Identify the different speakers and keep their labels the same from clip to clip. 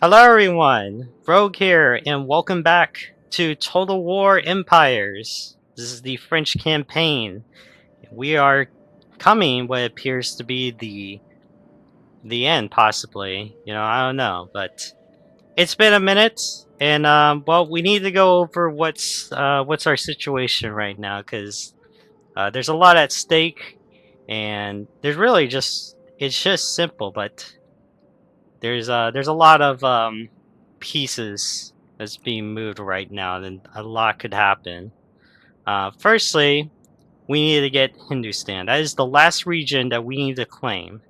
Speaker 1: Hello everyone, Rogue here, and welcome back to Total War Empires. This is the French campaign. We are coming what appears to be the end, possibly. I don't know, but it's been a minute, and well, we need to go over what's our situation right now, because there's a lot at stake, and there's really just it's just simple, but there's a lot of pieces that's being moved right now, and a lot could happen. Firstly, we need to get Hindustan. That is the last region that we need to claim.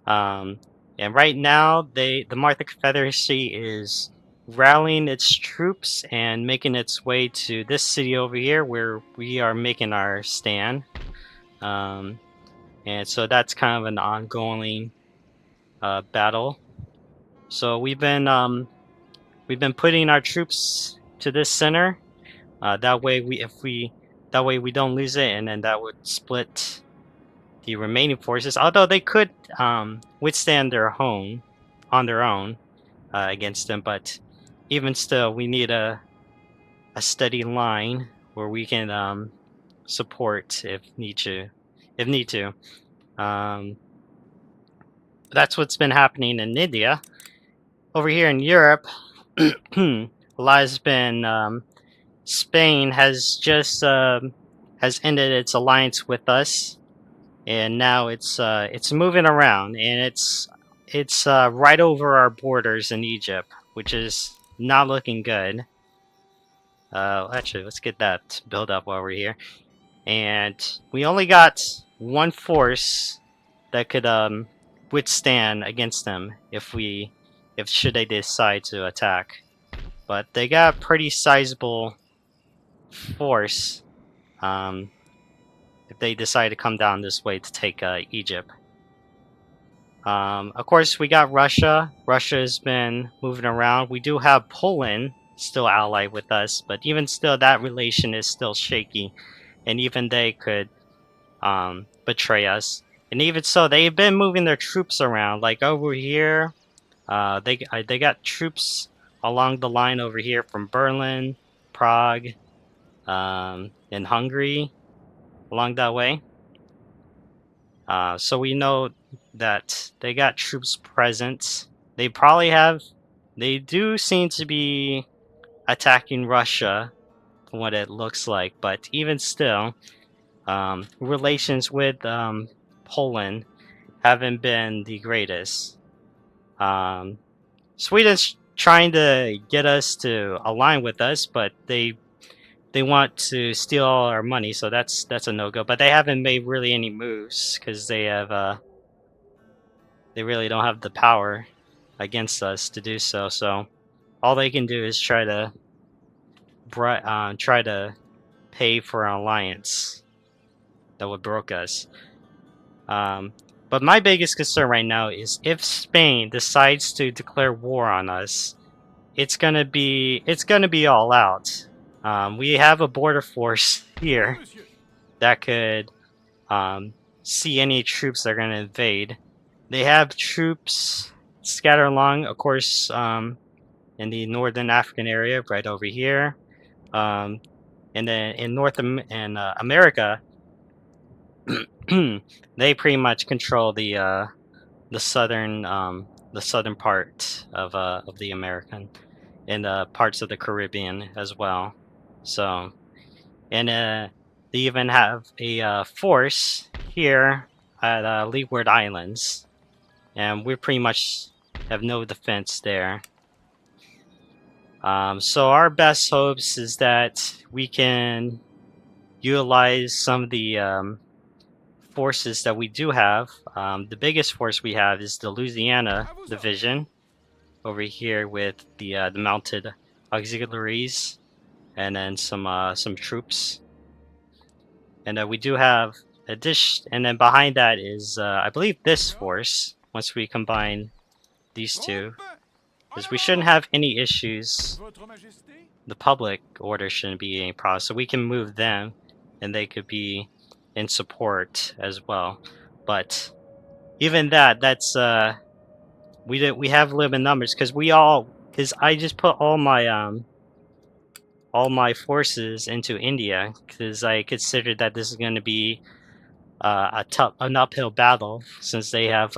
Speaker 1: Um, and right now, the Martha Confederacy is rallying its troops and making its way to this city over here, where we are making our stand. Um, and so that's kind of an ongoing battle. So we've been putting our troops to this center. That way, that way we don't lose it, and then that would split the remaining forces. Although they could withstand their own on their own against them, but even still, we need a steady line where we can support if need to. If need to, um, that's what's been happening in India. Over here in Europe, a lot has been Spain has just has ended its alliance with us, and now it's moving around, and it's right over our borders in Egypt, which is not looking good. Actually, let's get that build up while we're here. And we only got one force that could withstand against them if should they decide to attack. But they got a pretty sizable force um, if they decide to come down this way to take Egypt. Of course, we got Russia. Russia has been moving around. We do have Poland still allied with us, but even still, that relation is still shaky, and even they could betray us. And even so, they've been moving their troops around. Like over here, they got troops along the line over here from Berlin, Prague, and Hungary along that way. So we know that they got troops present. They probably have. They do seem to be attacking Russia, from what it looks like. But even still, relations with Poland haven't been the greatest. Um, Sweden's trying to get us to align with us, but they want to steal all our money, so that's a no go. But they haven't made really any moves because they really don't have the power against us to do so. So all they can do is try to pay for an alliance that would broke us. Um, but my biggest concern right now is if Spain decides to declare war on us, it's gonna be all out. We have a border force here that could um, see any troops that are going to invade. They have troops scattered along, of course, in the northern African area, right over here. Um, and then in America, they pretty much control the the southern part of the American and parts of the Caribbean as well. So, and they even have a force here at Leeward Islands, and we pretty much have no defense there. So our best hopes is that we can utilize some of the forces that we do have. The biggest force we have is the Louisiana Division over here with the mounted auxiliaries, and then some troops. And we do have a dish, and then behind that is I believe this force. Once we combine these two, because we shouldn't have any issues. The public order shouldn't be any problem, so we can move them, and they could be in support as well. But even that's we have limited numbers because I just put all my forces into India because I considered that this is going to be an uphill battle since they have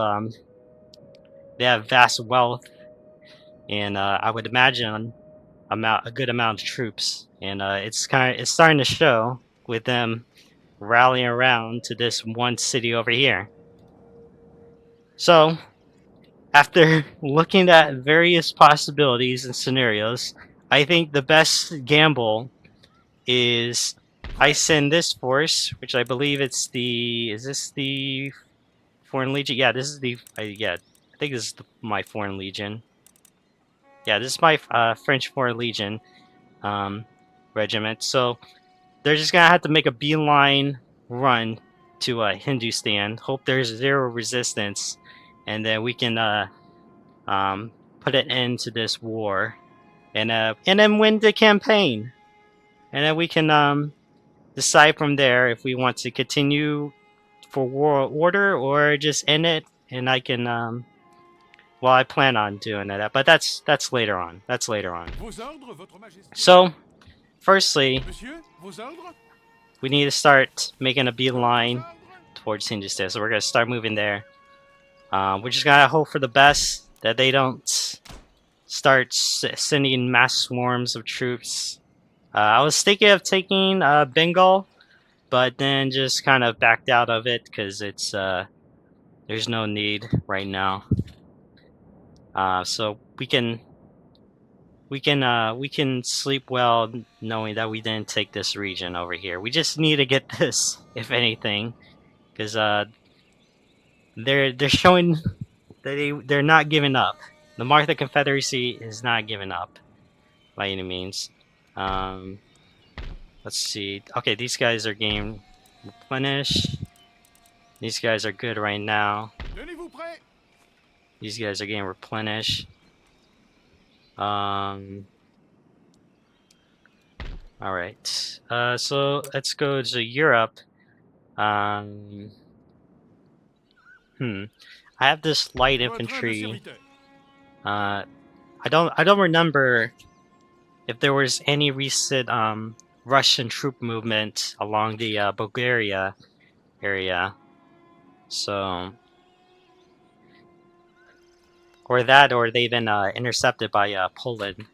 Speaker 1: vast wealth and I would imagine a good amount of troops, and it's starting to show with them rallying around to this one city over here. So after looking at various possibilities and scenarios, I think the best gamble is I send this force, which I believe it's the is this the Foreign Legion? Yeah, this is the yeah. I think this is my Foreign Legion. Yeah, this is my French Foreign Legion um, regiment. So they're just gonna have to make a beeline run to Hindustan. Hope there's zero resistance, and then we can put an end to this war, and then win the campaign, and then we can decide from there if we want to continue for war order or just end it. And I can well, I plan on doing that, but that's later on. That's later on. So, firstly, we need to start making a beeline towards Hindustan. So we're gonna start moving there. We're just gonna hope for the best that they don't start sending mass swarms of troops. I was thinking of taking Bengal, but then just kind of backed out of it because it's there's no need right now. So we can sleep well knowing that we didn't take this region over here. We just need to get this, if anything, because they're showing that they're not giving up. The Martha Confederacy is not giving up by any means. Um, let's see. Okay, these guys are getting replenished. These guys are good right now. These guys are getting replenished. All right. So let's go to Europe. Um, I have this light infantry. I don't remember if there was any recent Russian troop movement along the Bulgaria area. So, or that, or they've been intercepted by Poland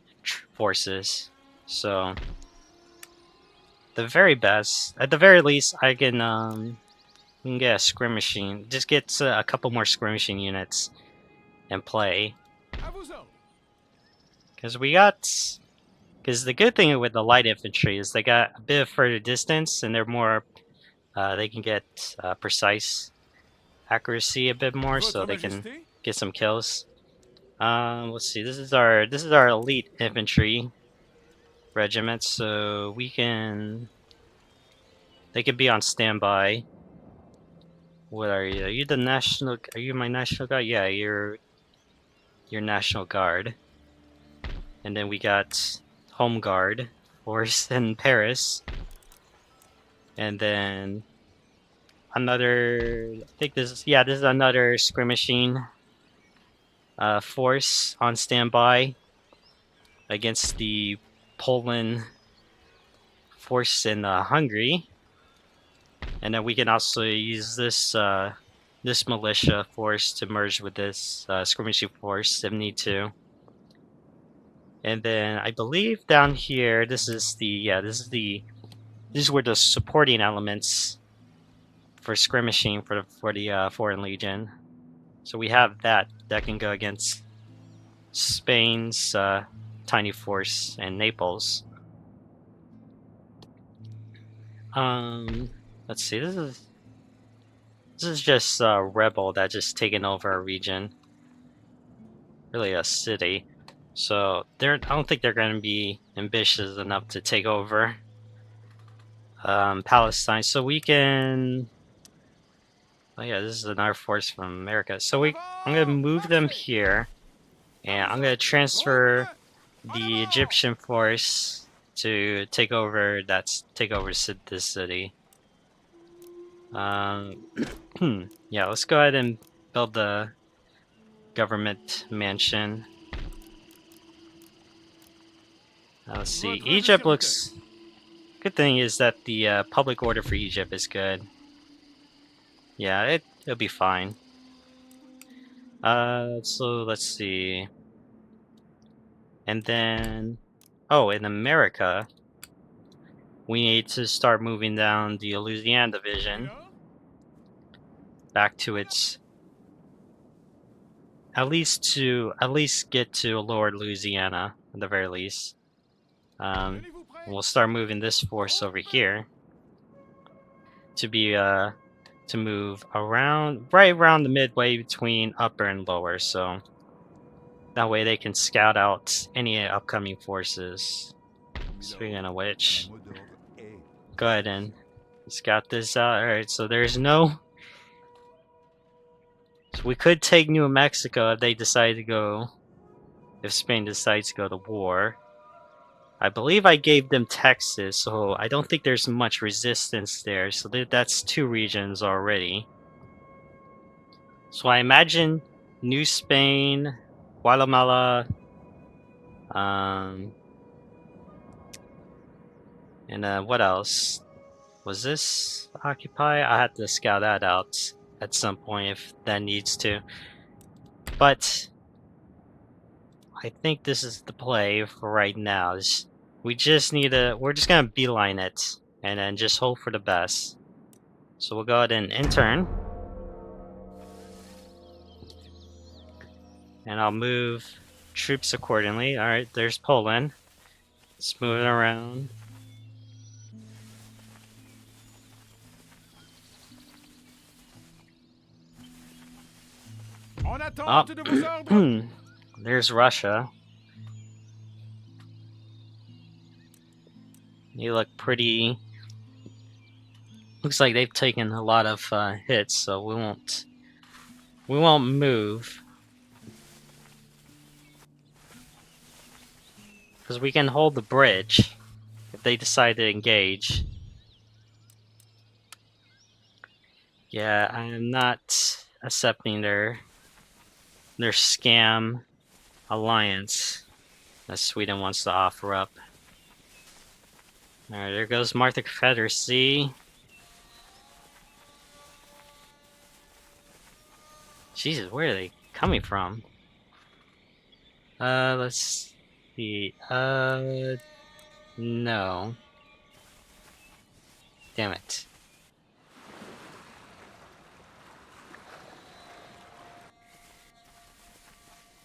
Speaker 1: forces. So, the very best, at the very least, I can we can get a skirmishing. Just get a couple more skirmishing units and play. Because the good thing with the light infantry is they got a bit of further distance and they're more, they can get precise accuracy a bit more, so they can get some kills. Let's see. This is our elite infantry regiment, so we can. They could be on standby. What are you? Are you the national? Are you my national guard? Yeah, you're National Guard. And then we got Home Guard force in Paris. And then another, I think this is another skirmishing force on standby against the Poland force in Hungary. And then we can also use this this militia force to merge with this skirmishing force if need to. And then I believe down here, this is where the supporting elements for skirmishing for the Foreign Legion. So we have that can go against Spain's tiny force in Naples. Let's see. This is just a rebel that just taken over a region, really a city. So I don't think they're going to be ambitious enough to take over Palestine. So we can. Oh yeah, this is another force from America. So I'm going to move them here, and I'm going to transfer the Egyptian force to take over this city. Yeah, let's go ahead and build the government mansion. Let's see. Egypt looks... Good thing is that the public order for Egypt is good. Yeah, it'll be fine. So let's see. And then... Oh, in America, we need to start moving down the Louisiana division. Back to its... At least get to Lower Louisiana, at the very least. We'll start moving this force over here to be to move around right around the midway between upper and lower, so that way they can scout out any upcoming forces. Speaking of which, go ahead and scout this out. Alright, so there's no... So we could take New Mexico if they decide to go... If Spain decides to go to war. I believe I gave them Texas, so I don't think there's much resistance there. So that's 2 regions already. So I imagine New Spain, Guatemala, and what else? Was this Occupy? I had to scout that out at some point if that needs to. But I think this is the play for right now. We just need to... We're just gonna beeline it and then just hope for the best. So we'll go ahead and intern. And I'll move troops accordingly. Alright, there's Poland. Let's move it around. Oh. There's Russia. They look pretty... Looks like they've taken a lot of hits, so we won't move. Because we can hold the bridge if they decide to engage. Yeah, I'm not accepting their scam alliance that Sweden wants to offer up. Alright, there goes Martha Confederacy. Jesus, where are they coming from? Let's see. No. Damn it.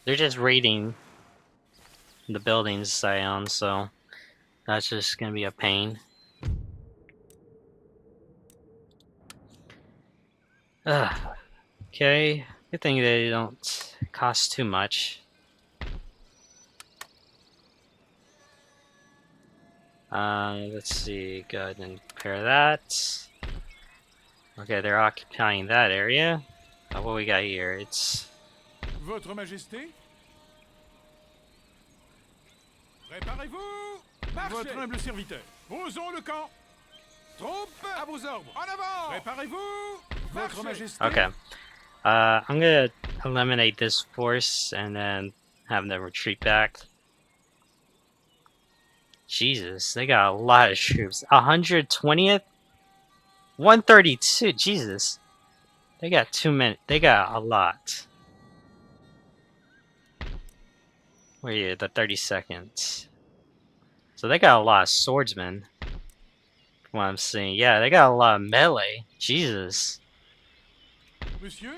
Speaker 1: They're just raiding the buildings I own, so that's just gonna be a pain. Okay. Good thing they don't cost too much. Let's see. Go ahead and prepare that. Okay, they're occupying that area. What we got here? It's...
Speaker 2: Votre Majesté? Préparez-vous! Marchez! Votre humble serviteur. Posons le camp. Troupes à vos ordres. En avant! Préparez-vous! Votre Majesté.
Speaker 1: Okay. I'm gonna eliminate this force and then have them retreat back. Jesus, they got a lot of troops. 120th? 132. Jesus. They got too many. They got a lot. Where are you? The 32nd. So they got a lot of swordsmen. From what I'm seeing. Yeah, they got a lot of melee. Jesus.
Speaker 2: Monsieur?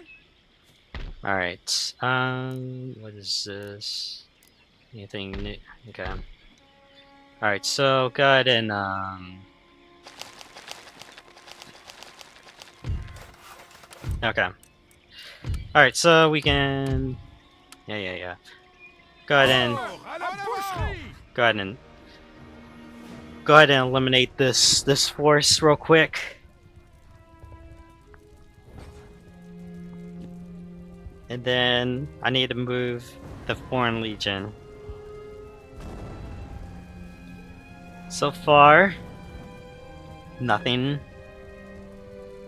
Speaker 1: Alright. What is this? Anything new? Okay. Alright, so go ahead and okay. Alright, so we can... Yeah. Go ahead and... Go ahead and eliminate this force real quick. And then I need to move the Foreign Legion. So far, nothing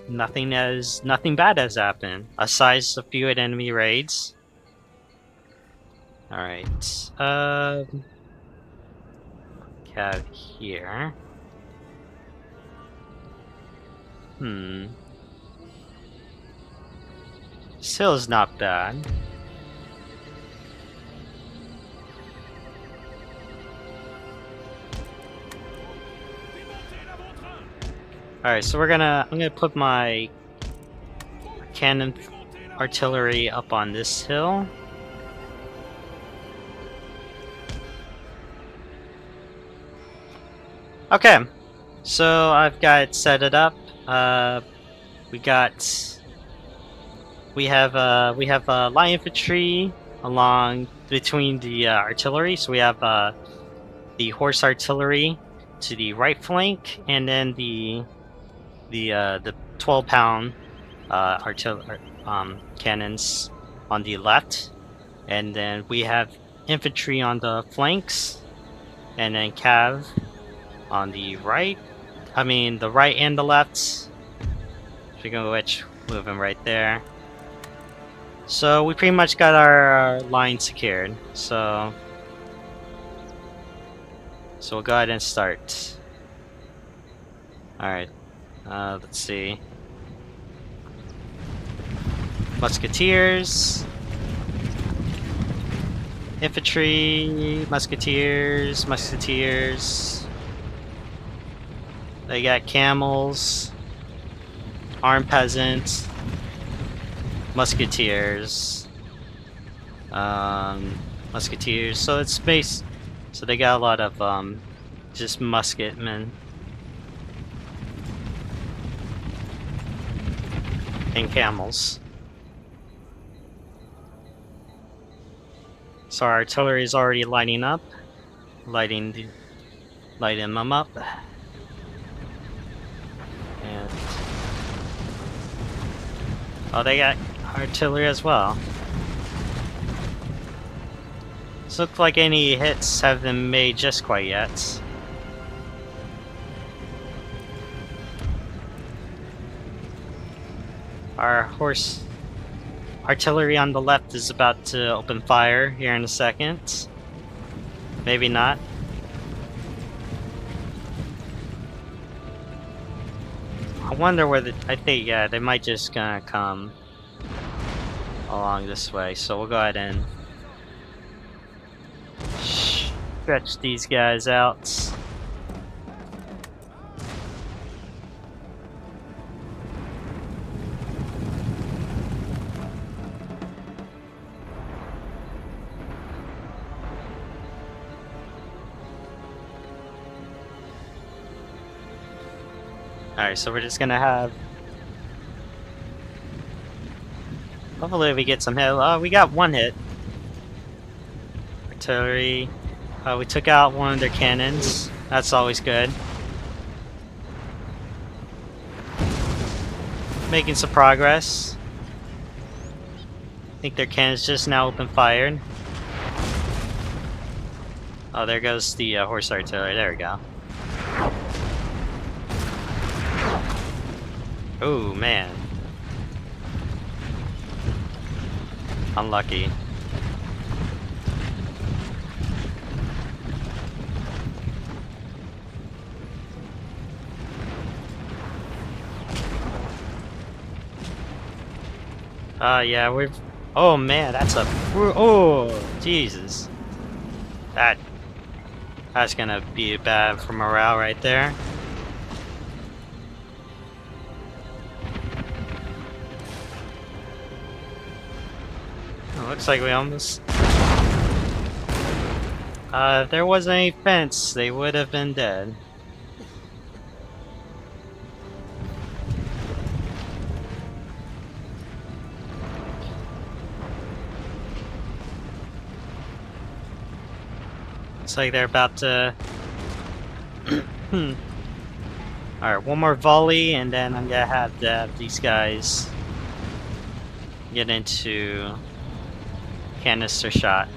Speaker 1: bad has happened, aside a few enemy raids. Alright. Cav here. This hill's not bad. Alright, so I'm gonna put my cannon artillery up on this hill. Okay, so I've got set it up. We have light infantry along between the artillery. So we have the horse artillery to the right flank, and then the 12-pound cannons on the left, and then we have infantry on the flanks, and then cav on the right. I mean the right and the left. Speaking of which, move him right there. So we pretty much got our line secured. So we'll go ahead and start. Alright. Let's see. Musketeers. Infantry. Musketeers. Musketeers. They got camels. Armed peasants. Musketeers. Musketeers. So it's space. So they got a lot of just musketmen. And camels. So our artillery is already lighting up. Lighting them up. And oh, they got artillery as well. Doesn't look like any hits have been made just quite yet. Our horse artillery on the left is about to open fire here in a second. Maybe not. I wonder where I think, yeah, they might just gonna come along this way. So we'll go ahead and stretch these guys out. Alright, so we're just gonna have... Hopefully we get some hit. Oh, we got one hit. Artillery. We took out one of their cannons. That's always good. Making some progress. I think their cannons just now open fired. Oh, there goes the horse artillery. There we go. Oh, man. Unlucky. Yeah, we've... Oh, man, that's a... Oh, Jesus. That's gonna be bad for morale right there. Looks like we almost... if there wasn't any fence, they would have been dead. Looks like they're about to... Alright, one more volley, and then I'm gonna have to have these guys get into canister shot.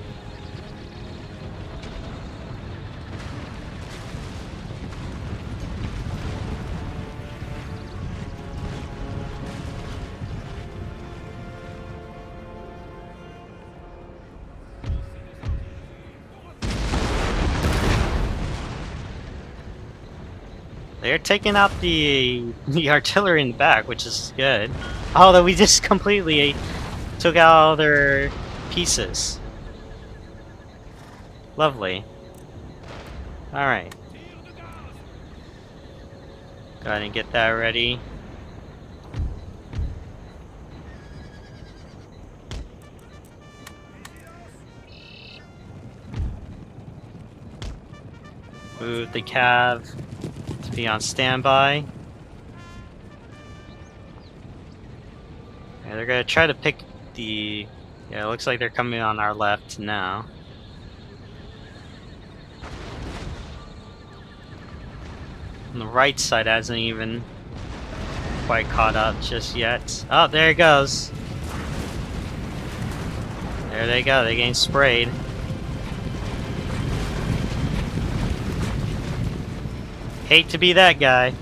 Speaker 1: They're taking out the artillery in the back, which is good. Although we just completely took out all their pieces. Lovely. Alright. Go ahead and get that ready. Move the cav to be on standby. Yeah, they're gonna try to pick the... Yeah, it looks like they're coming on our left now. On the right side hasn't even quite caught up just yet. Oh, there it goes. There they go, they're getting sprayed. Hate to be that guy.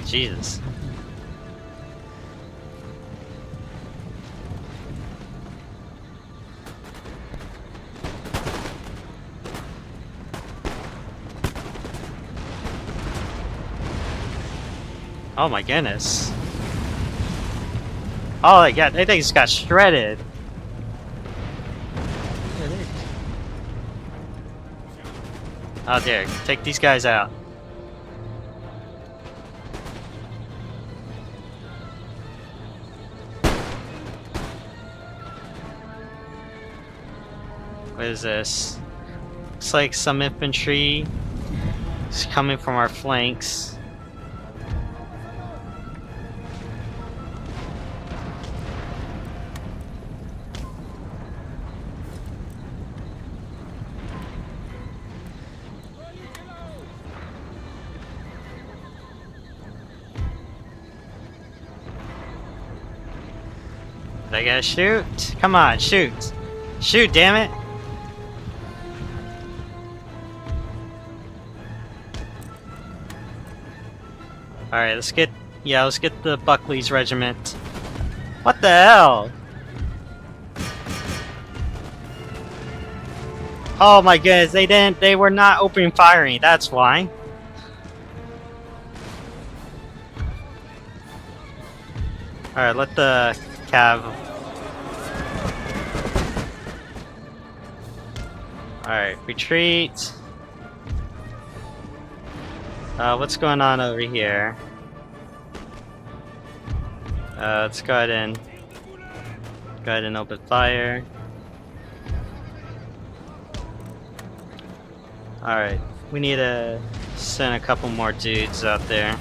Speaker 1: Jesus. Oh my goodness. Oh yeah, they just got shredded. Oh there, take these guys out. What is this? Looks like some infantry is coming from our flanks. I gotta shoot? Come on, shoot. Shoot, damn it. Alright, let's get the Buckley's regiment. What the hell? Oh my goodness, they were not opening firing, that's why. Alright, let the cav. Alright, retreat. What's going on over here? Let's go ahead and open fire. Alright, we need to send a couple more dudes out there.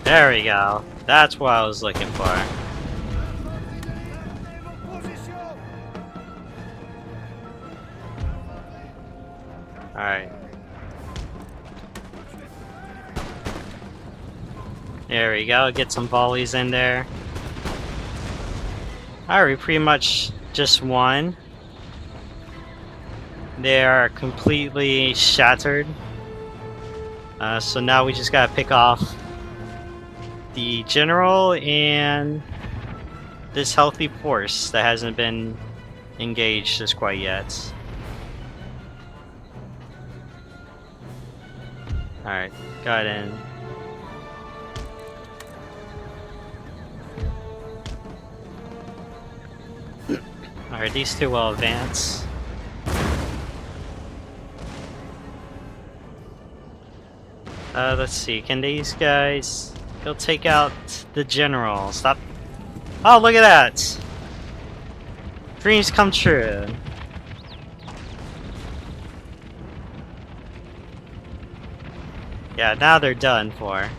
Speaker 1: There we go. That's what I was looking for. Alright. There we go. Get some volleys in there. Alright, we pretty much just won. They are completely shattered. So now we just gotta pick off the general and this healthy force that hasn't been engaged just quite yet. Alright, got in. Alright, these two will advance. Let's see, can these guys... Go take out the general. Stop. Oh, look at that! Dreams come true. Yeah, now they're done for.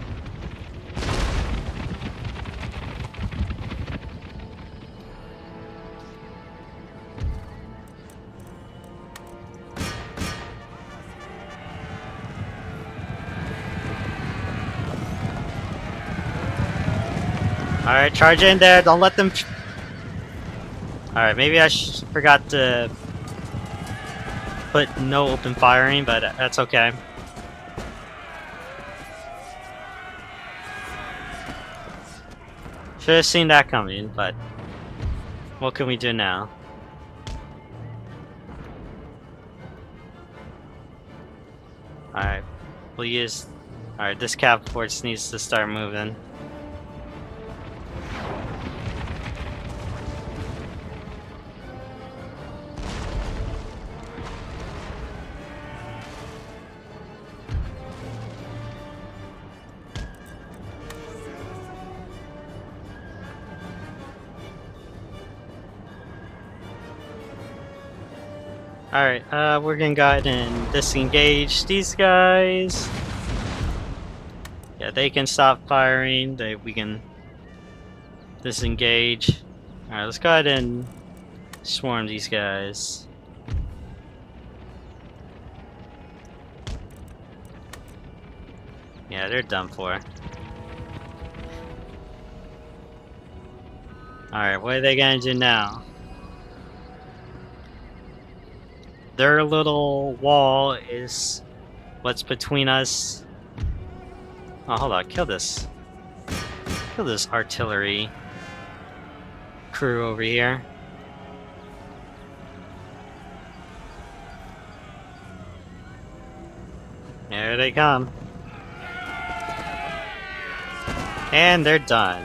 Speaker 1: Alright, charge in there, don't let them... Alright, maybe I forgot to put no open firing, but that's okay. Should have seen that coming, but what can we do now? Alright, please. Alright, this cap force needs to start moving. Alright, we're gonna go ahead and disengage these guys. Yeah, they can stop firing. We can disengage. Alright, let's go ahead and swarm these guys. Yeah, they're done for. Alright, what are they gonna do now? Their little wall is what's between us. Oh, hold on, kill this. Kill this artillery crew over here. There they come. And they're done.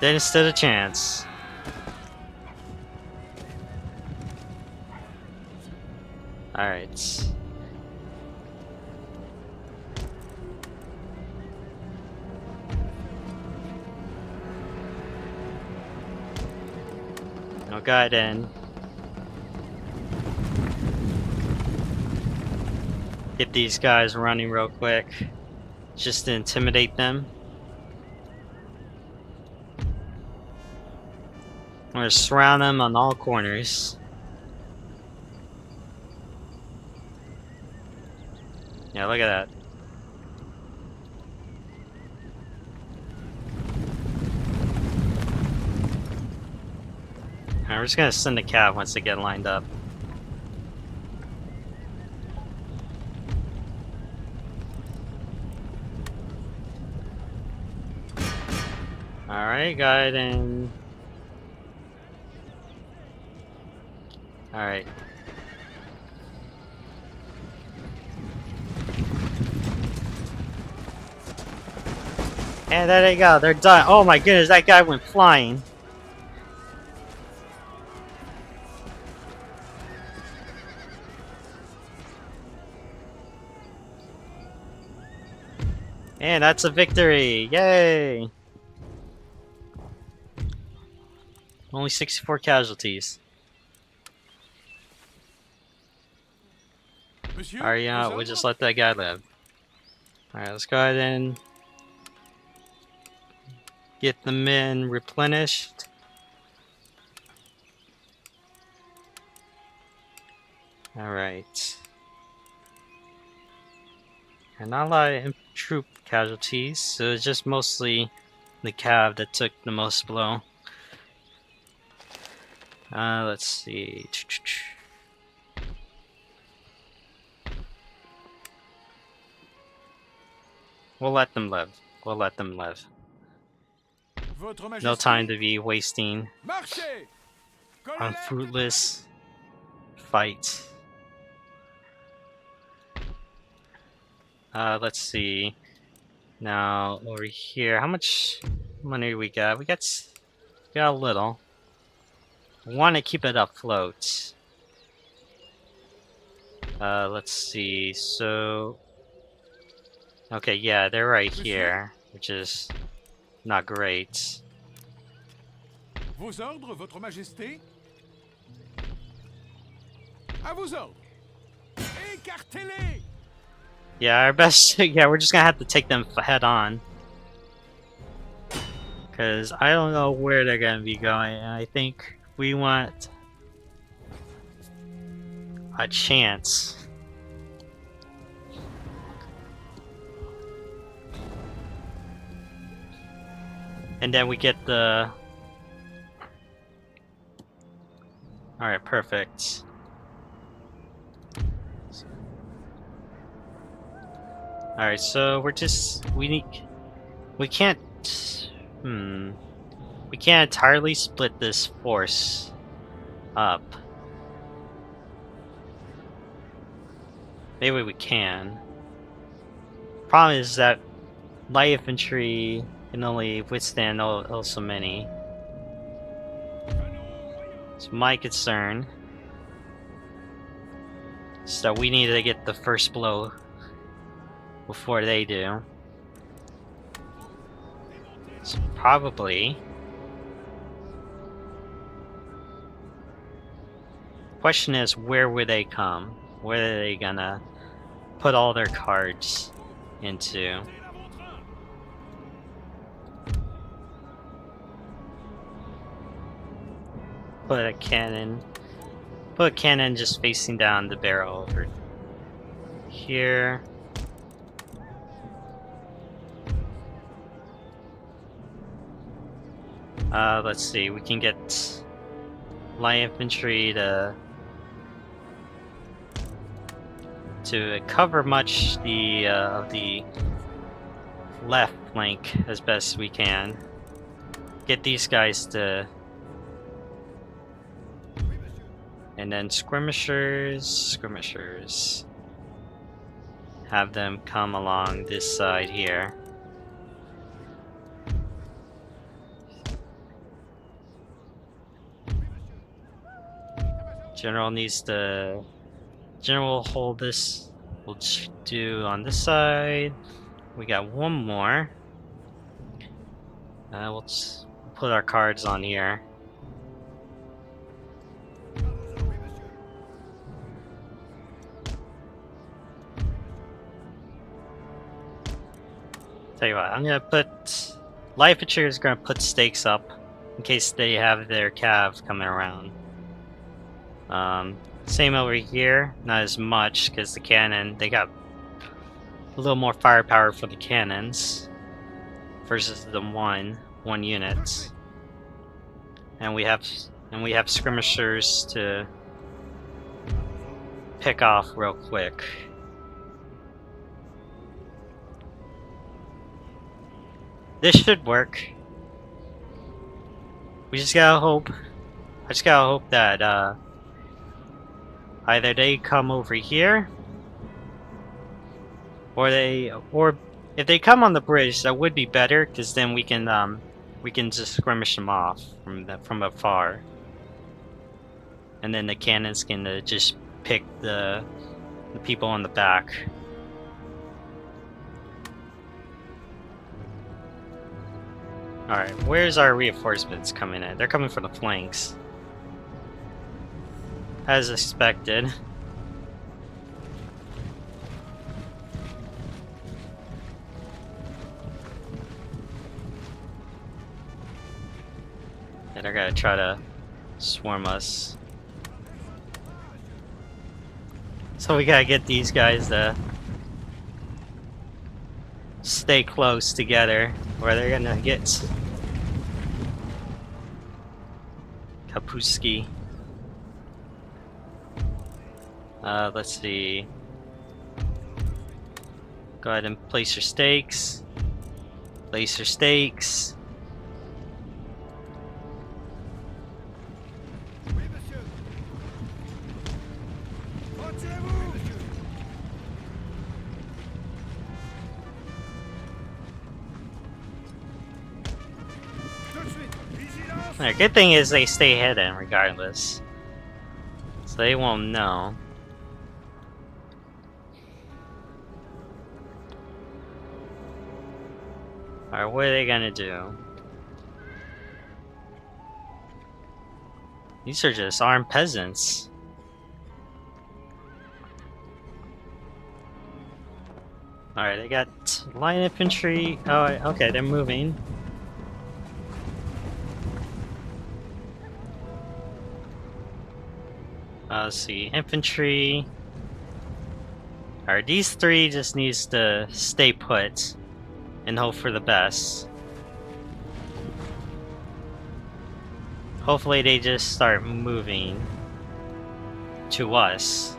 Speaker 1: Didn't stand a chance. Alright. I'll go ahead and get these guys running real quick, just to intimidate them. I'm gonna surround them on all corners. Yeah, look at that. Alright, we're just gonna send a cav once they get lined up. Alright, go ahead and... Alright. And there they go, they're done. Oh my goodness, that guy went flying. And that's a victory! Yay! Only 64 casualties.
Speaker 2: Monsieur,
Speaker 1: Alright, yeah, we'll just let that guy live. Alright, let's go ahead and get the men replenished. Alright. And not a lot of troop casualties, so it's just mostly the cav that took the most blow. Let's see. We'll let them live. We'll let them live. No time to be wasting on fruitless fight. Let's see. Now over here, how much money do we got? We got a little. I want to keep it afloat. Let's see. So, okay, yeah, they're right here, which is not great.
Speaker 2: Vos ordres, Votre Majesté? À vos ordres. Écartez-les!
Speaker 1: Yeah, our best. Yeah, we're just gonna have to take them head on. Because I don't know where they're gonna be going, and I think we want a chance. And then we get the... Alright, perfect. Alright, so we're just... We can't... We can't entirely split this force up. Maybe we can. Problem is that light infantry can only withstand so many. So my concern is that we need to get the first blow before they do. So probably... Question is, where would they come? Where are they gonna put all their cards into? Put a cannon just facing down the barrel over here. Let's see, we can get light infantry to cover much the left flank as best we can. Get these guys to... And then skirmishers. Have them come along this side here. General needs to... General will hold this. We'll do on this side. We got one more. We'll put our cards on here. Tell you what, I'm gonna put... Light infantry is gonna put stakes up in case they have their cav coming around. Same over here, not as much because the cannon, they got a little more firepower for the cannons versus the one unit. And we have skirmishers to pick off real quick. This should work. We just gotta hope. I just gotta hope that either they come over here, or if they come on the bridge, that would be better, because then we can just skirmish them off from afar, and then the cannons can just pick the people on the back. Alright, where's our reinforcements coming in? They're coming from the flanks. As expected. And they're gonna try to swarm us. So we gotta get these guys to stay close together, or they're gonna get Kapuski. Let's see. Go ahead and place your stakes. Place your stakes. The good thing is they stay hidden regardless, so they won't know. Alright, what are they gonna do? These are just armed peasants. Alright, they got light infantry. Oh, okay, they're moving. Let's see, infantry. Alright, these three just needs to stay put and hope for the best. Hopefully they just start moving to us.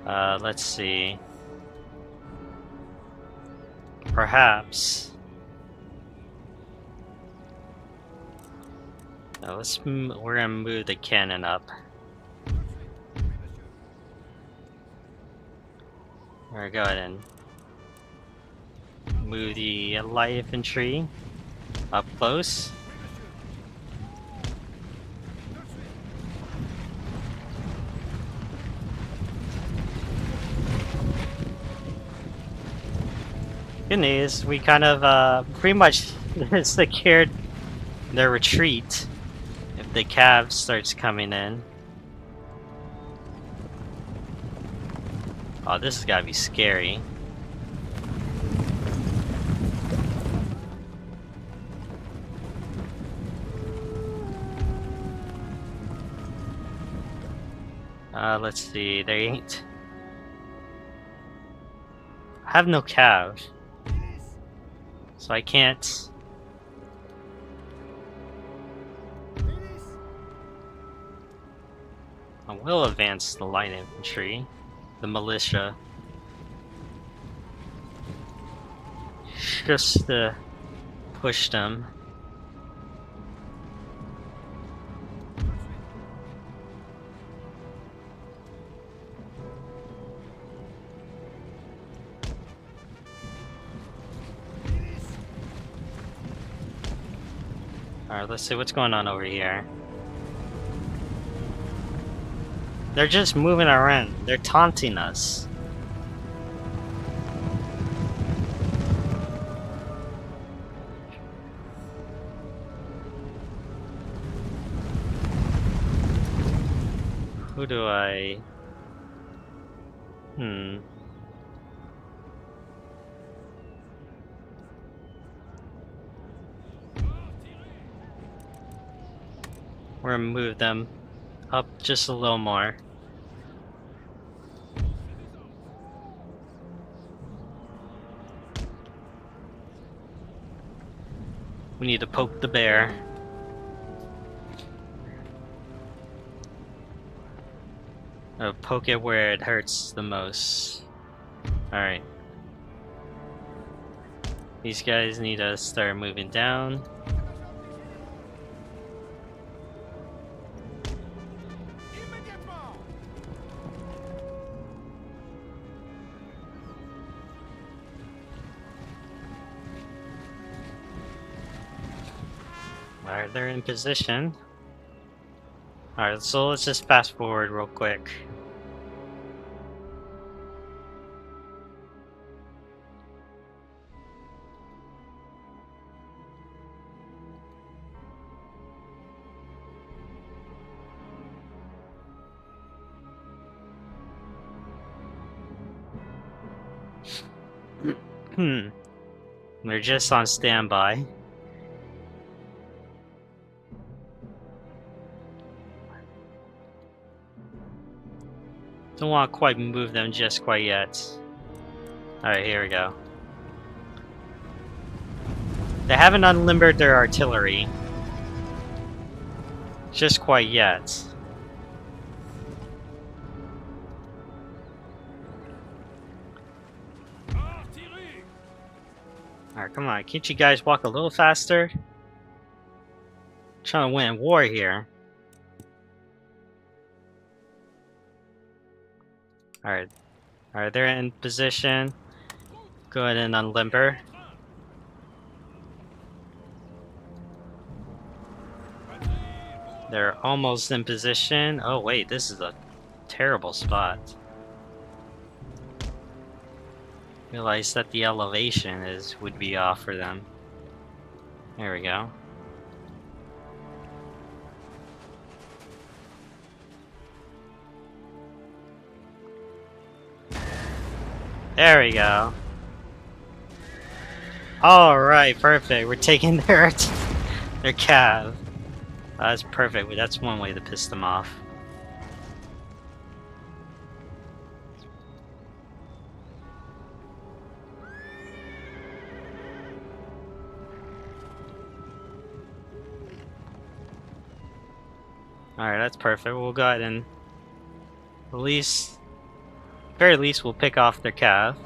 Speaker 1: Let's see. Perhaps. We're gonna move the cannon up. We're going and move the light infantry up close. Good news, we kind of pretty much secured their retreat if the cav starts coming in. Oh, this has gotta be scary. Let's see, they ain't. I have no cav, so I can't. I will advance the light infantry, the militia, just to push them. Alright, let's see what's going on over here. They're just moving around. They're taunting us. Who do I... We're gonna move them up just a little more. We need to poke the bear. Poke it where it hurts the most. Alright. These guys need to start moving down. Alright, they're in position. Alright, so let's just fast forward real quick. They're just on standby. Don't want to quite move them just quite yet. Alright, here we go. They haven't unlimbered their artillery. Just quite yet. Alright, come on. Can't you guys walk a little faster? I'm trying to win war here. Alright. Alright, they're in position. Go ahead and unlimber. They're almost in position. Oh wait, this is a terrible spot. Realize that the elevation would be off for them. There we go. There we go. Alright, perfect. We're taking their cav. That's perfect. That's one way to piss them off. Alright, that's perfect. We'll go ahead and at least, very least, we'll pick off their cav.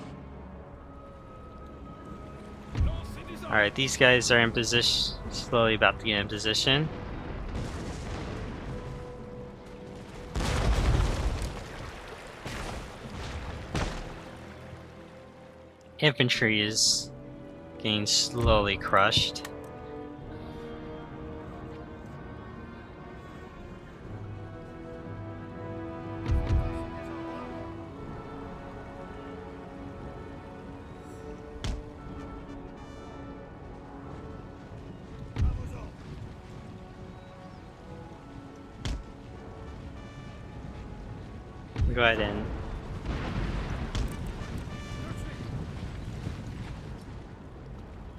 Speaker 1: Alright, these guys are in position, slowly about to get in position. Infantry is getting slowly crushed.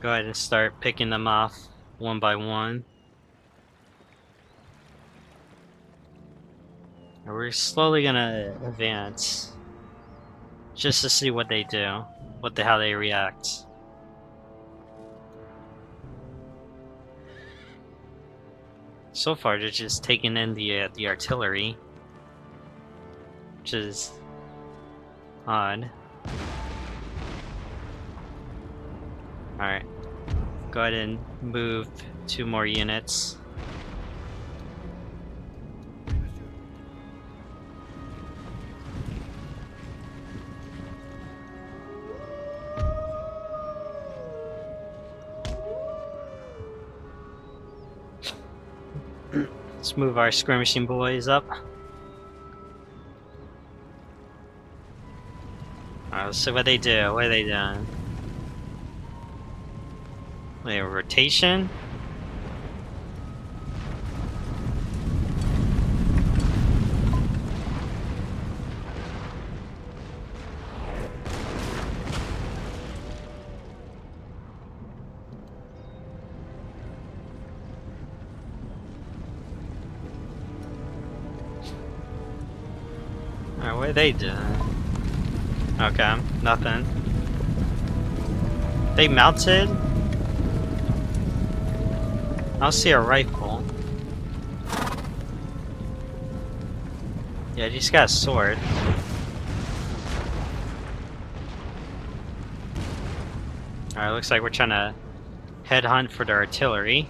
Speaker 1: Go ahead and start picking them off one by one. And we're slowly gonna advance just to see what they do, how they react. So far, they're just taking in the artillery, which is odd. Alright, go ahead and move 2 more units. Let's move our skirmishing boys up. Alright, let's see what they do. What are they doing? Wait, rotation? Alright, what are they doing? Okay, nothing. They mounted? I don't see a rifle. Yeah, just got a sword. Alright, looks like we're trying to headhunt for the artillery.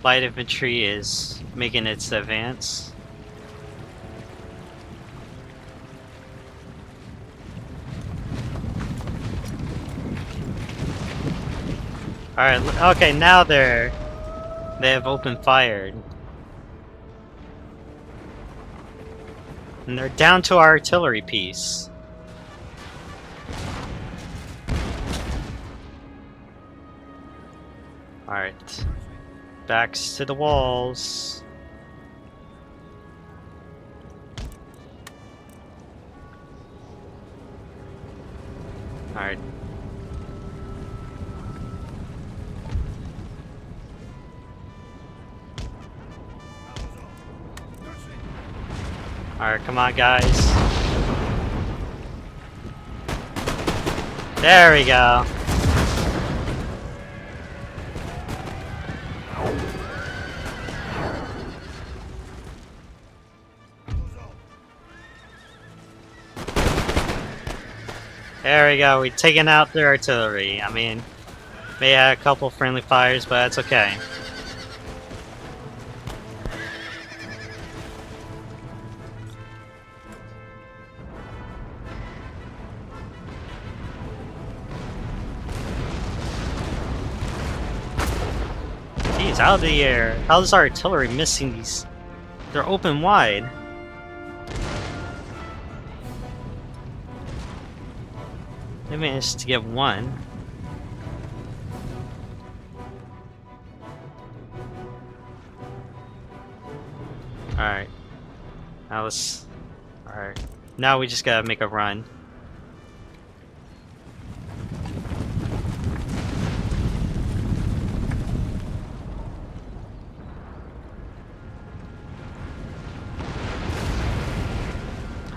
Speaker 1: Light infantry is making its advance. Alright, okay, now they have opened fire. And they're down to our artillery piece. Alright. Backs to the walls. Alright. Alright, come on, guys. There we go. There we go, we've taken out their artillery. I mean, may have a couple friendly fires, but that's okay. Jeez, out of the air. How is our artillery missing these? They're open wide. They managed to get one. Alright. Now let's... Alright. Now we just gotta make a run.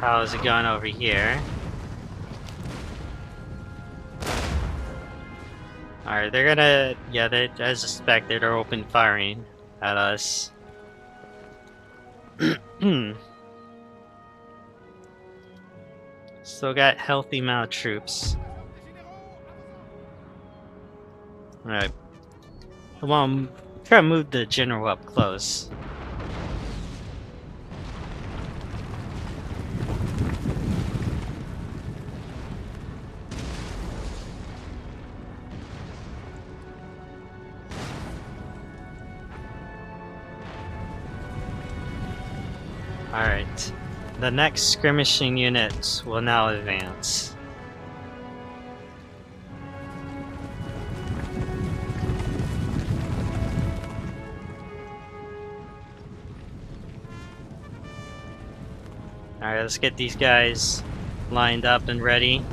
Speaker 1: how's it going over here? Alright, they're gonna... Yeah, they, as expected, are open firing at us. Still got healthy amount of troops. Alright. Well, try to move the general up close. Alright. The next skirmishing units will now advance. Alright, let's get these guys lined up and ready.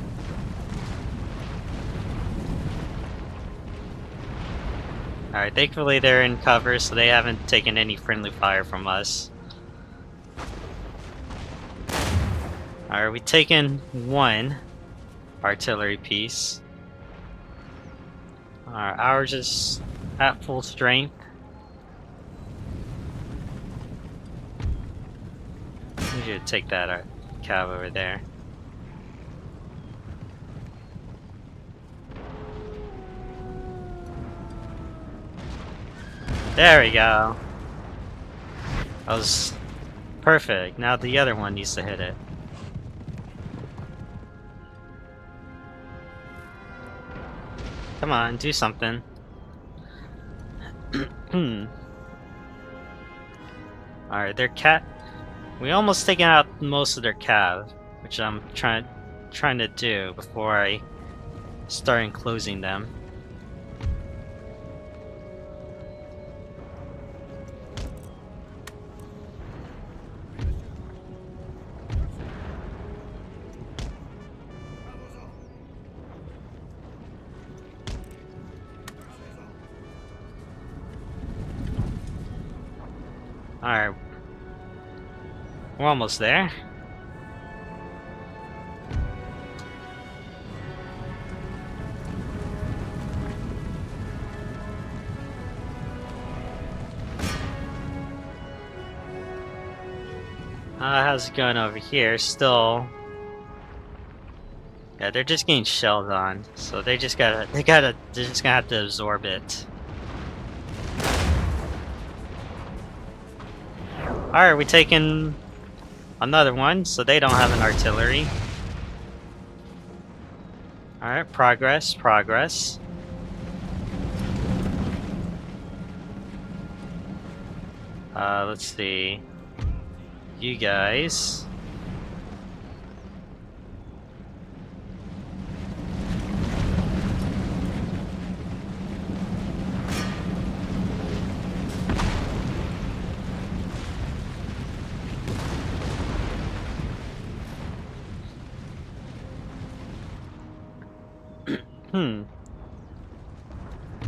Speaker 1: Alright, thankfully they're in cover, so they haven't taken any friendly fire from us. Alright, we've taken one artillery piece. Ours is at full strength. We should take that cav over there. There we go. That was perfect. Now the other one needs to hit it. Come on, do something. Alright, their cat. We almost taken out most of their cav, which I'm trying to do before I start enclosing them. Alright. We're almost there. How's it going over here? Still... Yeah, they're just getting shelled on, so they're just gonna have to absorb it. Alright, we taking another one, so they don't have an artillery. Alright, progress, progress. Let's see. You guys.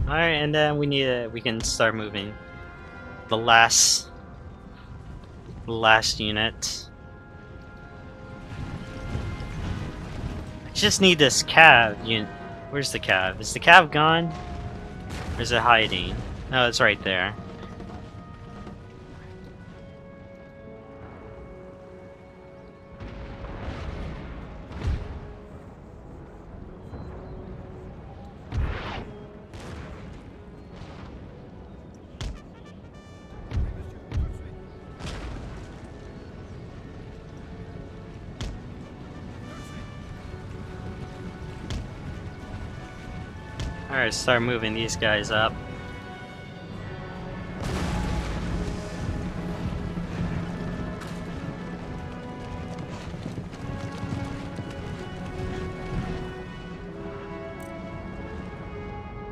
Speaker 1: Alright, and then we can start moving the last unit. I just need this cav unit. Where's the cav? Is the cav gone? Or is it hiding? No, it's right there. Alright, start moving these guys up.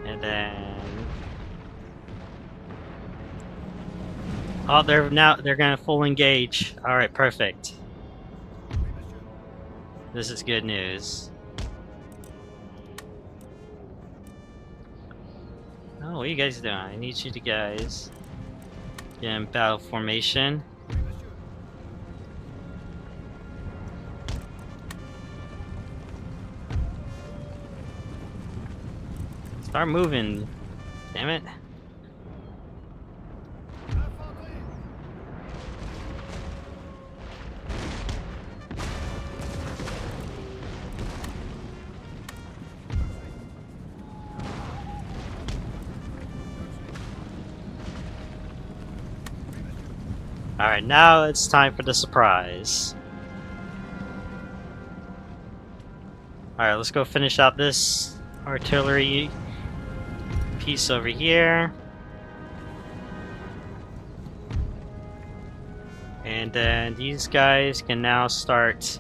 Speaker 1: And then... Oh, they're gonna full engage. Alright, perfect. This is good news. Oh, what are you guys doing? I need you to guys get in battle formation. Start moving. Damn it. Alright, now it's time for the surprise. Alright, let's go finish out this artillery piece over here. And then these guys can now start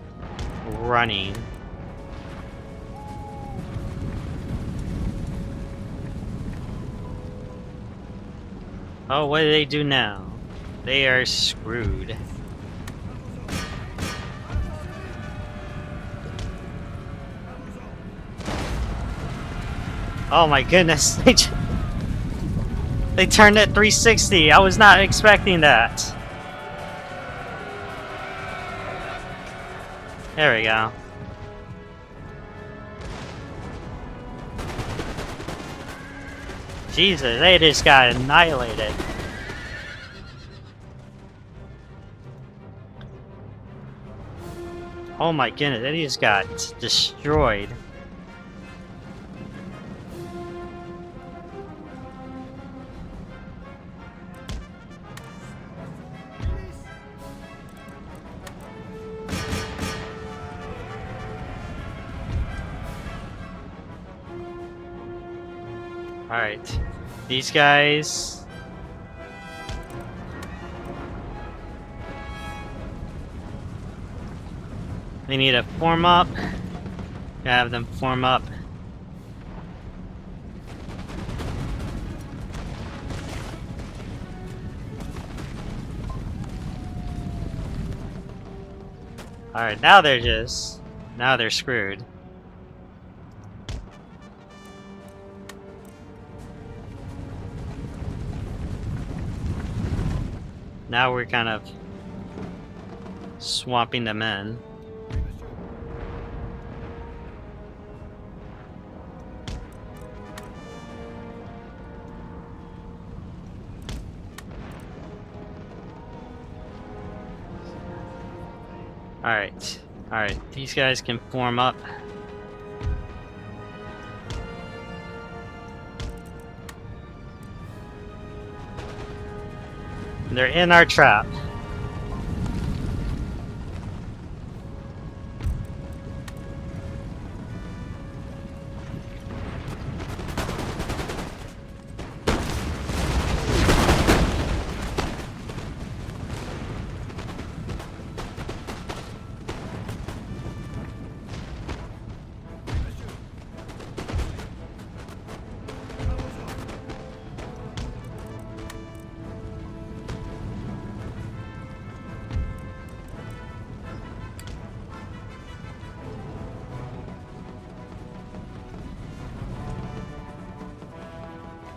Speaker 1: running. Oh, what do they do now? They are screwed. Oh my goodness, they turned it 360. I was not expecting that. There we go. Jesus, they just got annihilated. Oh my goodness, they just got destroyed. Alright, these guys. They need to form up. Have them form up. Alright, now they're screwed. Now we're kind of swamping them in. Alright, these guys can form up. They're in our trap.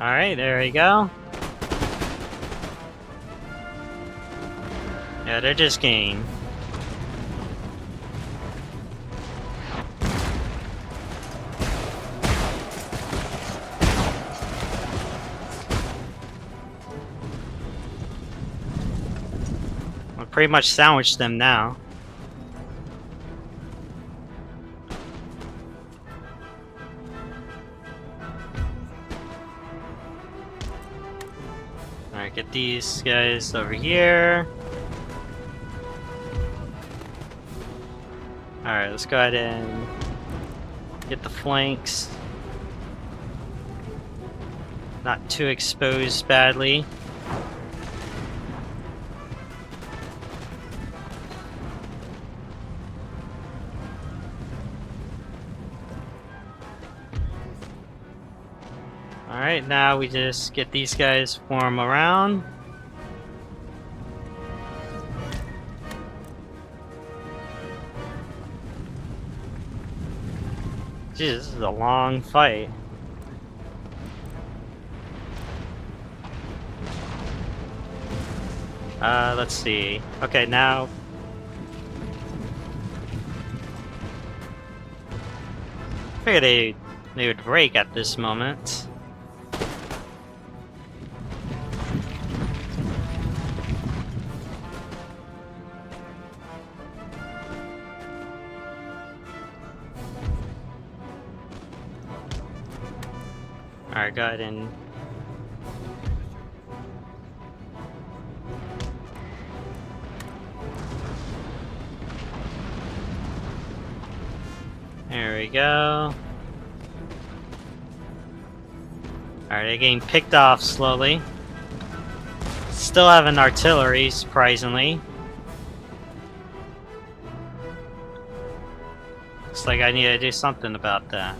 Speaker 1: Alright, there we go. Yeah, they're just game. We've pretty much sandwiched them now. Alright, get these guys over here. Alright, let's go ahead and get the flanks. Not too exposed badly. Alright, now we just get these guys form around. Jeez, this is a long fight. Let's see. Okay, now... I figured they would break at this moment. Alright, go ahead and... There we go. Alright, they're getting picked off slowly. Still have an artillery, surprisingly. Looks like I need to do something about that.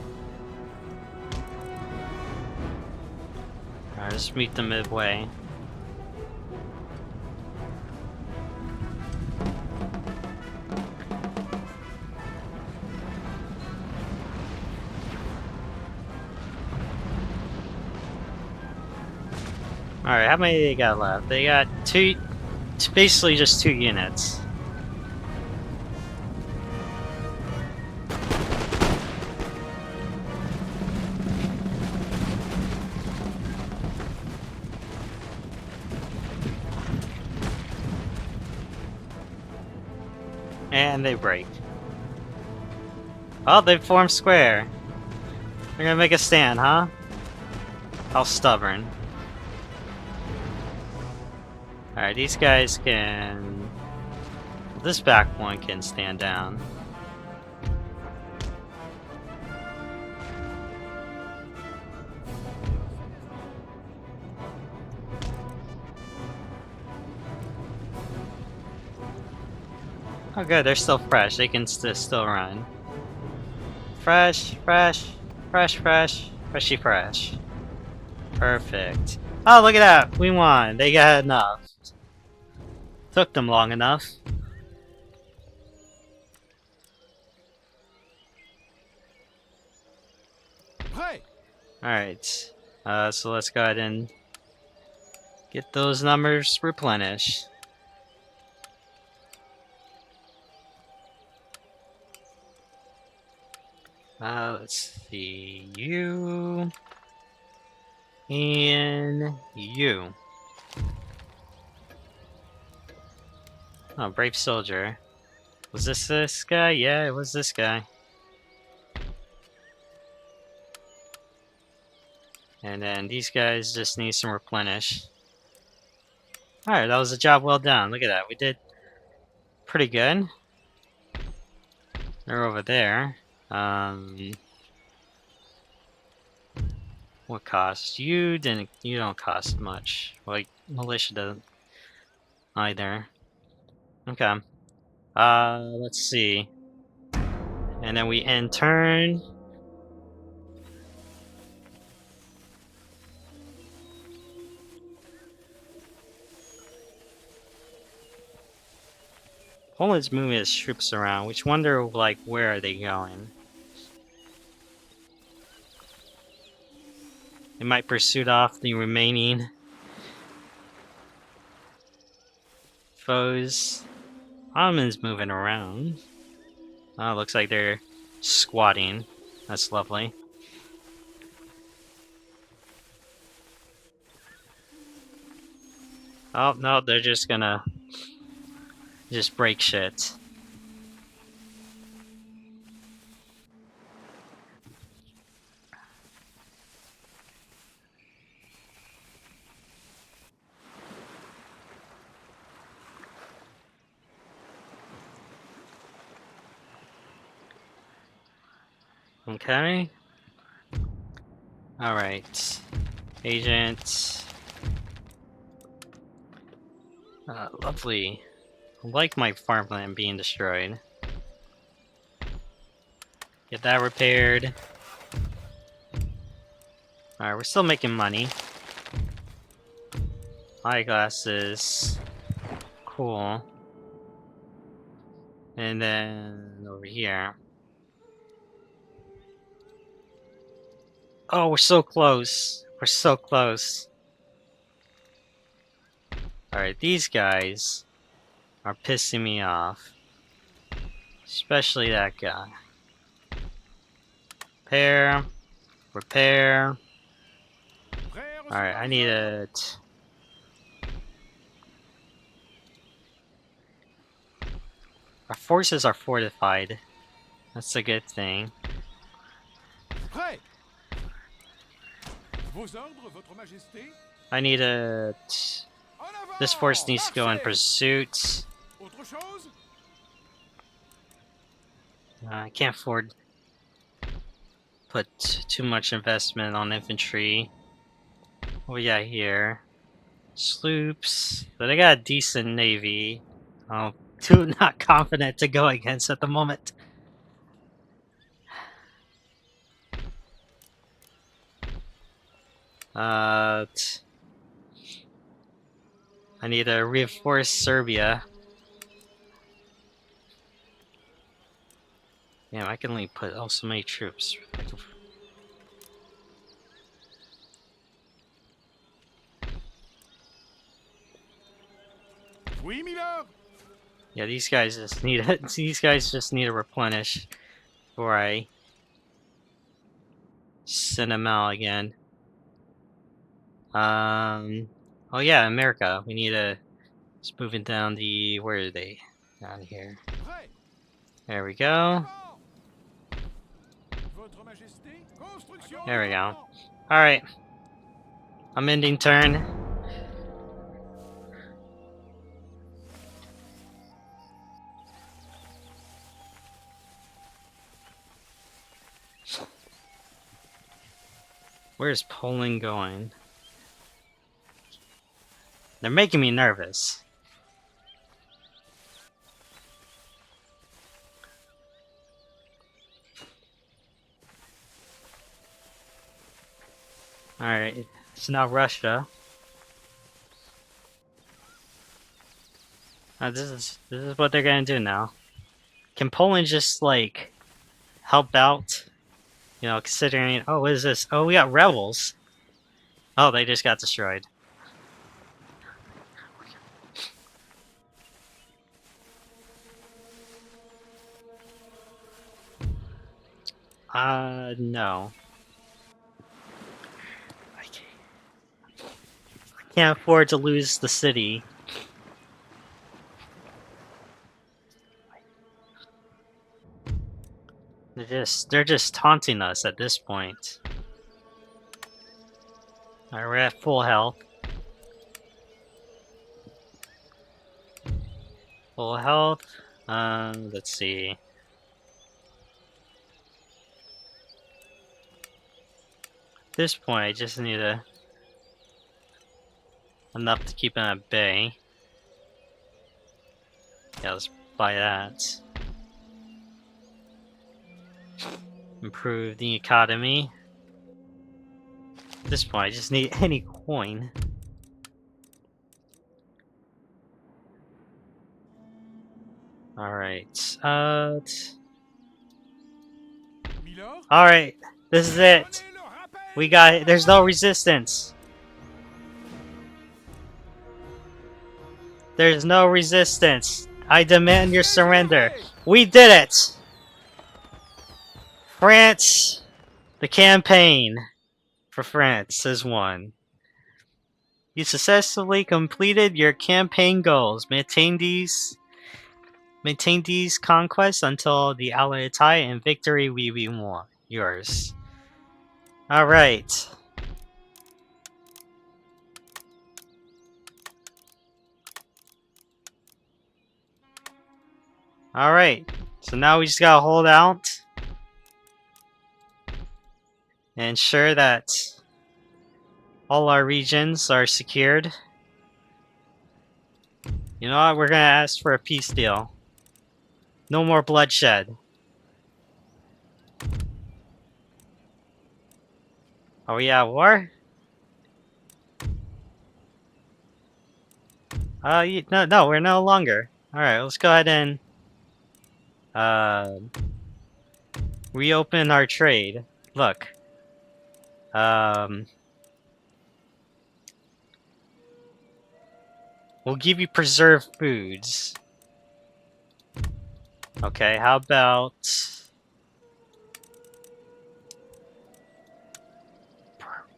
Speaker 1: Alright, let's meet them midway. Alright, how many they got left? They got two, basically just 2 units. And they break. Oh, they formed square. They're gonna make a stand, huh? How stubborn. Alright, these guys can... This back one can stand down. Oh good, they're still fresh. They can still run. Fresh, fresh, fresh, fresh, freshy fresh. Perfect. Oh, look at that! We won! They got enough. Took them long enough.
Speaker 2: Prêt.
Speaker 1: Alright. So let's go ahead and get those numbers replenished. Let's see. You. And you. Oh, brave soldier. Was this guy? Yeah, it was this guy. And then these guys just need some replenish. Alright, that was a job well done. Look at that. We did pretty good. They're over there. What cost? You don't cost much. Like, militia doesn't either. Okay. Let's see. And then we end turn. Poland's moving its troops around, which wonder, like, where are they going? They might pursue off the remaining foes. Ottoman's moving around. Oh, looks like they're squatting. That's lovely. Oh, no, they're just gonna just break shit. Okay. Alright. Agent. Lovely. I like my farmland being destroyed. Get that repaired. Alright, we're still making money. Eyeglasses. Cool. And then over here. Oh, we're so close. We're so close. Alright, these guys are pissing me off. Especially that guy. Repair. Repair. Alright, I need it. Our forces are fortified. That's a good thing.
Speaker 2: Prêt. Vos ordres, votre majesté?
Speaker 1: I need a...
Speaker 2: En avant!
Speaker 1: This force needs to go in
Speaker 2: Marchez!
Speaker 1: pursuit.
Speaker 2: Autre chose?
Speaker 1: I can't afford put too much investment on infantry. What we got here? Sloops. But I got a decent navy. Oh, too not confident to go against at the moment. I need to reinforce Serbia. Damn, I can only put so many troops.
Speaker 2: Oui, milord!
Speaker 1: Yeah, these guys just need to replenish before I send them out again. Oh yeah, America. We need to just moving down the where are they? Down here.
Speaker 2: Prêt!
Speaker 1: There we go.
Speaker 2: Votre majesté? Construction!
Speaker 1: There we go. Alright. I'm ending turn. Where's Poland going? They're making me nervous. Alright, it's now Russia. This is what they're gonna do now. Can Poland just like help out? You know, considering what is this? Oh, we got rebels. Oh, they just got destroyed. No. I can't afford to lose the city. They're just taunting us at this point. Alright, we're at full health. Full health. Let's see. At this point, I just need enough to keep them at bay. Yeah, let's buy that. Improve the economy. At this point, I just need any coin. Alright,
Speaker 2: Milord?
Speaker 1: Alright, this is it.
Speaker 2: Donnez le rappel!
Speaker 1: We got it. There's no resistance. There's no resistance. I demand your surrender. We did it! France, the campaign for France is won. You successfully completed your campaign goals. Maintain these conquests until the Allied tie and victory will be yours. Alright. Alright. So now we just gotta hold out. And ensure that all our regions are secured. You know what? We're gonna ask for a peace deal. No more bloodshed. Are we at war? No, we're no longer. Alright, let's go ahead and reopen our trade. Look. We'll give you preserved foods. Okay, how about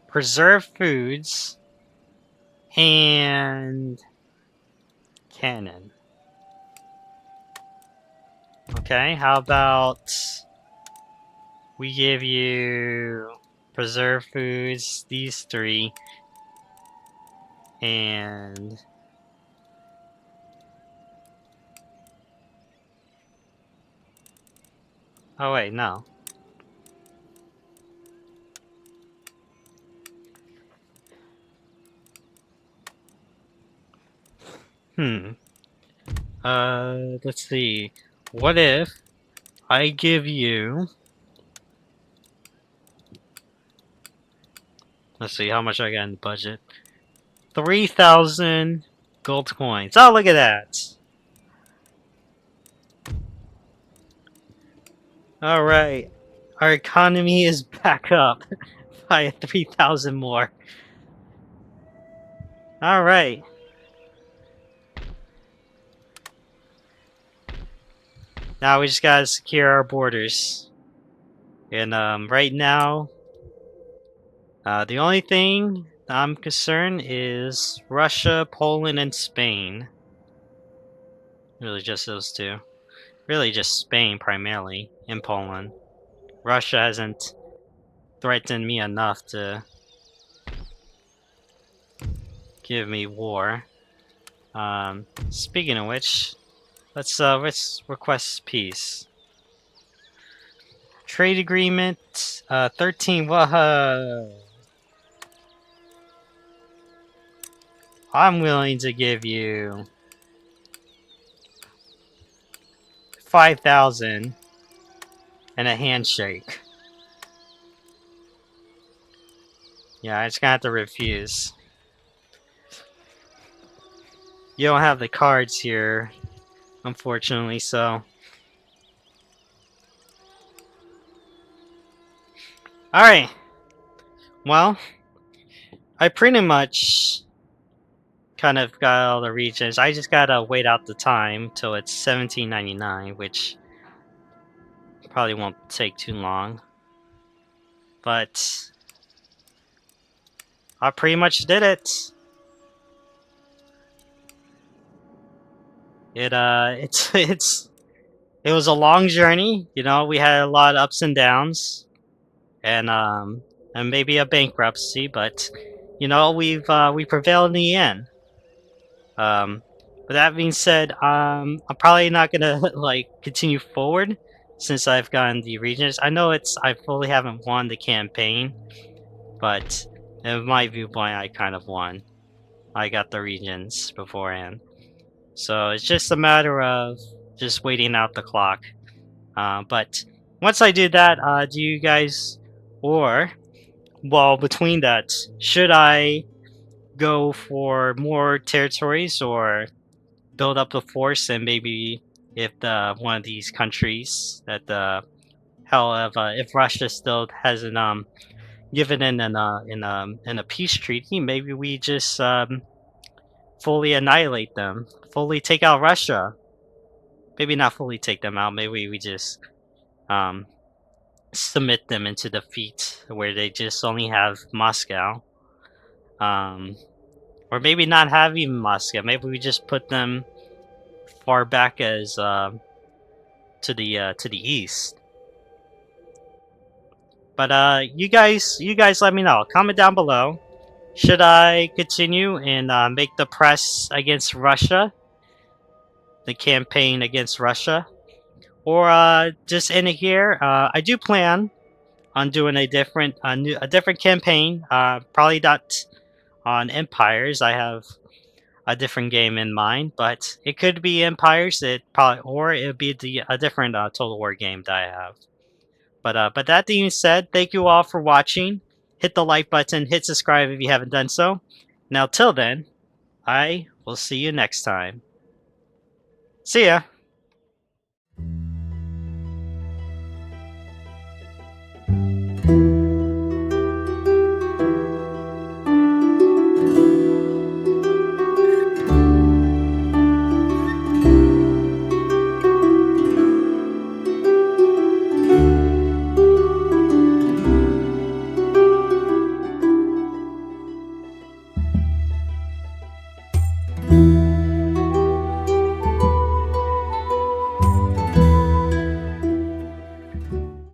Speaker 1: preserved foods and cannon? Okay, how about we give you preserved foods, these three, and oh wait, no. Hmm. Let's see. What if I give you... Let's see how much I got in the budget. 3,000 gold coins. Oh, look at that. Alright. Our economy is back up by 3,000 more. Alright. Now we just gotta secure our borders. And right now, the only thing I'm concerned is Russia, Poland, and Spain. Really just those two. Really just Spain primarily, and Poland. Russia hasn't threatened me enough to give me war. Speaking of which, let's request peace. Trade agreement, 13, whoa. I'm willing to give you 5,000 and a handshake. Yeah, I just gonna have to refuse. You don't have the cards here, unfortunately, so... Alright. Well, I pretty much kind of got all the regions. I just gotta wait out the time till it's 1799, which probably won't take too long. But I pretty much did it. It was a long journey. You know, we had a lot of ups and downs, and maybe a bankruptcy, but you know, we prevailed in the end. But that being said, I'm probably not gonna like continue forward since I've gotten the regions. I know I fully haven't won the campaign, but in my viewpoint, I kind of won. I got the regions beforehand, so it's just a matter of just waiting out the clock. But once I do that, do you guys, or well, between that, should I go for more territories or build up the force, and maybe if one of these countries that if Russia still hasn't given in a peace treaty, maybe we just fully annihilate them, fully take out Russia. Maybe not fully take them out. Maybe we just um, submit them into defeat, where they just only have Moscow. Or maybe not have even Moscow. Maybe we just put them far back as to the east. But you guys let me know. Comment down below. Should I continue and make the press against Russia, the campaign against Russia, or just end it here? I do plan on doing a different campaign. Probably not on Empires. I have a different game in mind, but it could be Empires. Or it would be a different Total War game that I have. But that being said, thank you all for watching. Hit the like button, hit subscribe if you haven't done so. Now, till then, I will see you next time. See ya!